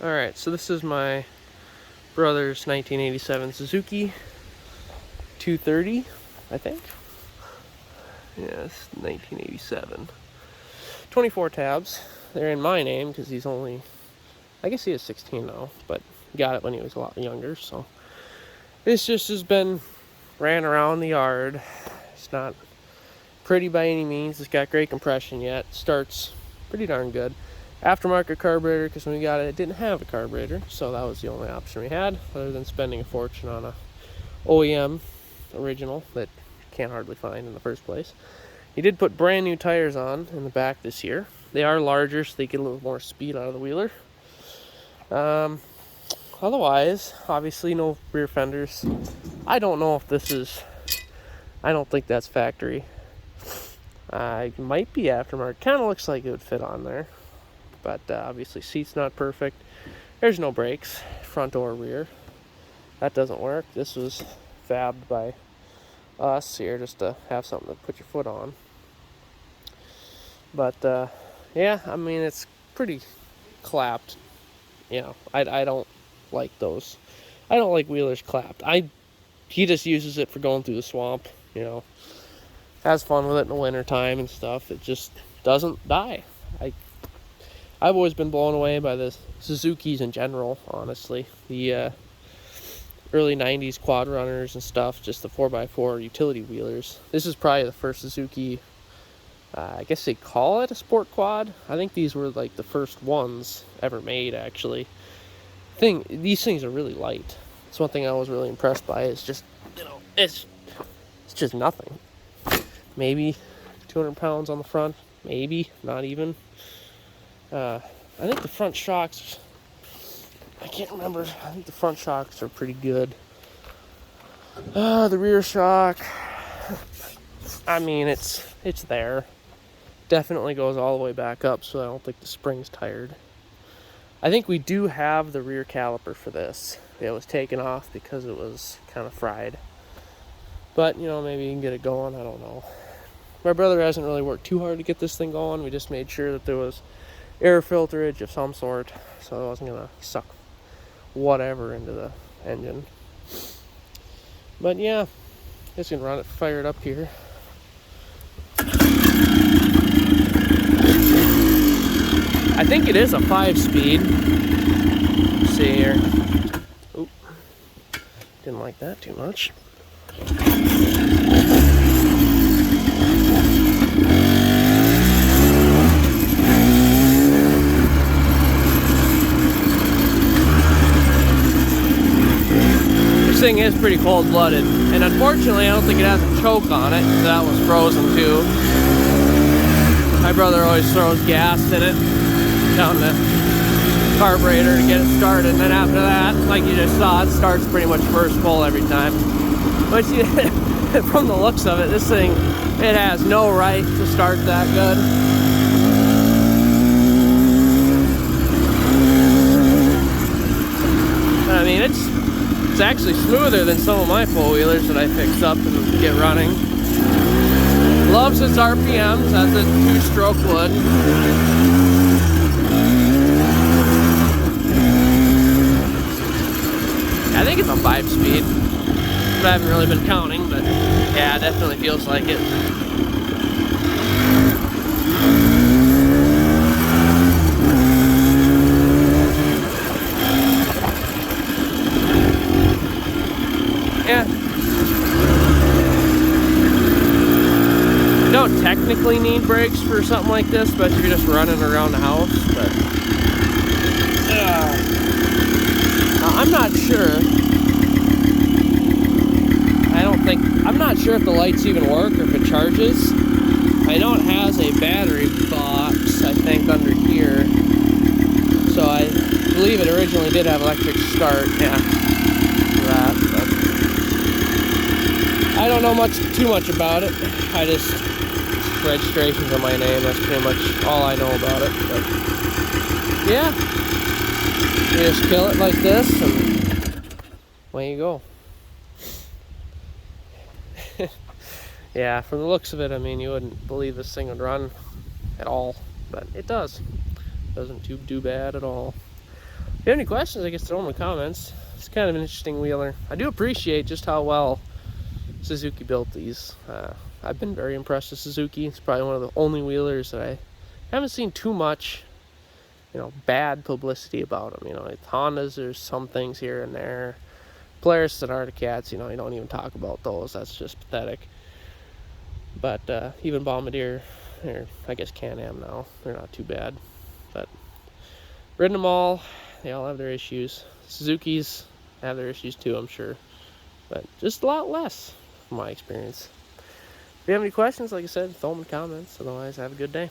Alright, so this is my brother's 1987 Suzuki 230, I think. Yes, 1987. 24 tabs. They're in my name because he's only, I guess he is 16 now, but got it when he was a lot younger, so. This just has been ran around the yard. It's not pretty by any means. It's got great compression yet. Starts pretty darn good. Aftermarket carburetor, because when we got it, it didn't have a carburetor, so that was the only option we had, other than spending a fortune on a OEM original that you can't hardly find in the first place. He did put brand new tires on in the back this year. They are larger, so they get a little more speed out of the wheeler. Otherwise, obviously no rear fenders. I don't know if this is, I don't think that's factory. It might be aftermarket. Kind of looks like it would fit on there. But obviously seat's not perfect. There's no brakes, front or rear. That doesn't work. This was fabbed by us here just to have something to put your foot on. But yeah, I mean, it's pretty clapped. You know, I don't like those. I don't like wheelers clapped. He just uses it for going through the swamp, you know. Has fun with it in the winter time and stuff. It just doesn't die. I've always been blown away by the Suzukis in general, honestly. The early 90s quad runners and stuff, just the 4x4 utility wheelers. This is probably the first Suzuki, I guess they call it a sport quad. I think these were like the first ones ever made, actually. These things are really light. That's one thing I was really impressed by. Is just, you know, it's just nothing. Maybe 200 pounds on the front, maybe, not even. I think the front shocks, I can't remember, I think the front shocks are pretty good. The rear shock, I mean, it's there. Definitely goes all the way back up, so I don't think the spring's tired. I think we do have the rear caliper for this. It was taken off because it was kind of fried. But, you know, maybe you can get it going, I don't know. My brother hasn't really worked too hard to get this thing going. We just made sure that there was air filterage of some sort, so it wasn't gonna suck whatever into the engine. But yeah, just gonna run it, fire it up here. I think it is a 5-speed. Let's see here. Oop, didn't like that too much. Thing is pretty cold-blooded, and unfortunately I don't think it has a choke on it. That was frozen too. My brother always throws gas in it down the carburetor to get it started, and then after that, like you just saw, it starts pretty much first full every time. But you, from the looks of it, this thing, it has no right to start that good. I mean, it's actually smoother than some of my four-wheelers that I fix up and get running. Loves its RPMs. That's a 2-stroke wood. I think it's a 5-speed. But I haven't really been counting, but yeah, it definitely feels like it. Yeah. You don't technically need brakes for something like this, especially if you're just running around the house, but I'm not sure. I'm not sure if the lights even work or if it charges. I know it has a battery box, I think, under here. So I believe it originally did have electric start, yeah. That, but I don't know too much about it. I just, registration's on my name, that's pretty much all I know about it. But yeah, you just kill it like this and away you go. Yeah, from the looks of it, I mean, you wouldn't believe this thing would run at all, but it does. Doesn't do bad at all. If you have any questions, I guess throw them in the comments. It's kind of an interesting wheeler. I do appreciate just how well Suzuki built these. I've been very impressed with Suzuki. It's probably one of the only wheelers that I haven't seen too much, bad publicity about them. With Hondas, there's some things here and there. Polaris and Arctic Cats, you don't even talk about those. That's just pathetic. But even Bombardier, or I guess Can-Am now, they're not too bad. But ridden them all, they all have their issues. Suzuki's have their issues too, I'm sure. But just a lot less, from my experience. If you have any questions, like I said, throw them in the comments. Otherwise, have a good day.